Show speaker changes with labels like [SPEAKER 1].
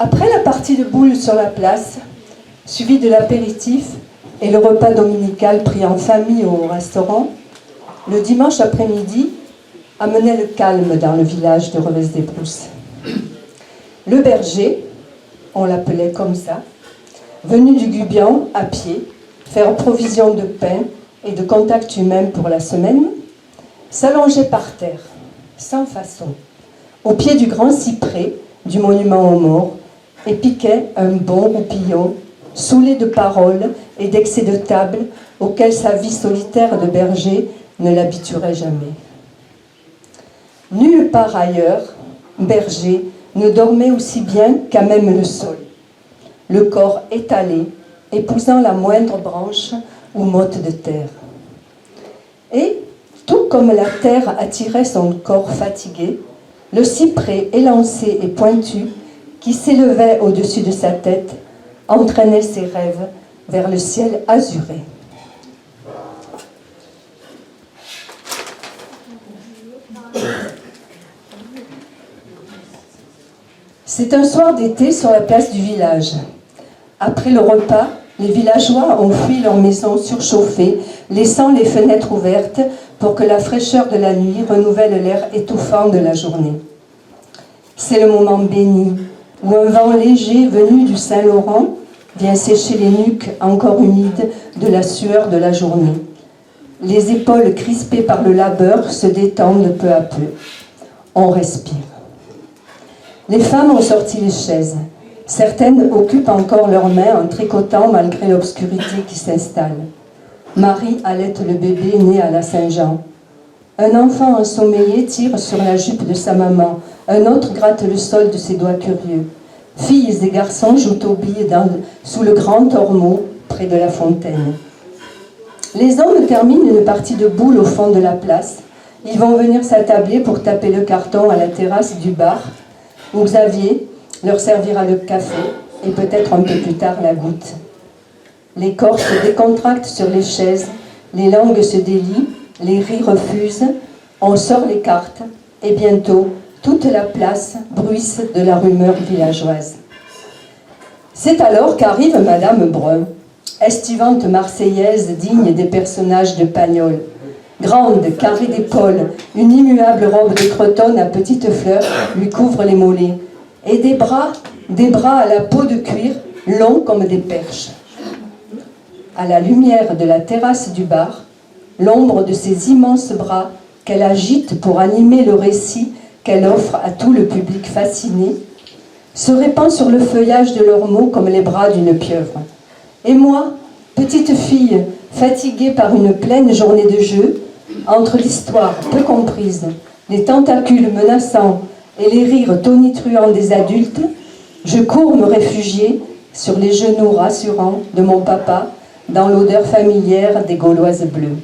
[SPEAKER 1] Après la partie de boules sur la place, suivie de l'apéritif et le repas dominical pris en famille au restaurant, le dimanche après-midi amenait le calme dans le village de Revez-des-Brousses. Le berger, on l'appelait comme ça, venu du Gubian à pied, faire provision de pain et de contact humain pour la semaine, s'allongeait par terre, sans façon, au pied du grand cyprès du monument aux morts, et piquait un bon roupillon, saoulé de paroles et d'excès de table auxquels sa vie solitaire de berger ne l'habituerait jamais. Nulle part ailleurs, berger ne dormait aussi bien qu'à même le sol, le corps étalé, épousant la moindre branche ou motte de terre. Et, tout comme la terre attirait son corps fatigué, le cyprès élancé et pointu, qui s'élevait au-dessus de sa tête, entraînait ses rêves vers le ciel azuré. C'est un soir d'été sur la place du village. Après le repas, les villageois ont fui leur maison surchauffée, laissant les fenêtres ouvertes pour que la fraîcheur de la nuit renouvelle l'air étouffant de la journée. C'est le moment béni, où un vent léger venu du Saint-Laurent vient sécher les nuques encore humides de la sueur de la journée. Les épaules crispées par le labeur se détendent peu à peu. On respire. Les femmes ont sorti les chaises. Certaines occupent encore leurs mains en tricotant malgré l'obscurité qui s'installe. Marie allaite le bébé né à la Saint-Jean. Un enfant ensommeillé tire sur la jupe de sa maman. Un autre gratte le sol de ses doigts curieux. Filles et garçons jouent aux billes sous le grand ormeau près de la fontaine. Les hommes terminent une partie de boules au fond de la place. Ils vont venir s'attabler pour taper le carton à la terrasse du bar, où Xavier leur servira le café et peut-être un peu plus tard la goutte. Les corps se décontractent sur les chaises, les langues se délient, les rires refusent, on sort les cartes et bientôt toute la place bruisse de la rumeur villageoise. C'est alors qu'arrive Madame Brun, estivante marseillaise digne des personnages de Pagnol. Grande, carrée d'épaules, une immuable robe de cretonne à petites fleurs lui couvre les mollets. Et des bras à la peau de cuir, longs comme des perches. À la lumière de la terrasse du bar, l'ombre de ses immenses bras qu'elle agite pour animer le récit qu'elle offre à tout le public fasciné, se répand sur le feuillage de leurs mots comme les bras d'une pieuvre. Et moi, petite fille, fatiguée par une pleine journée de jeu, entre l'histoire peu comprise, les tentacules menaçants et les rires tonitruants des adultes, je cours me réfugier sur les genoux rassurants de mon papa dans l'odeur familière des Gauloises bleues.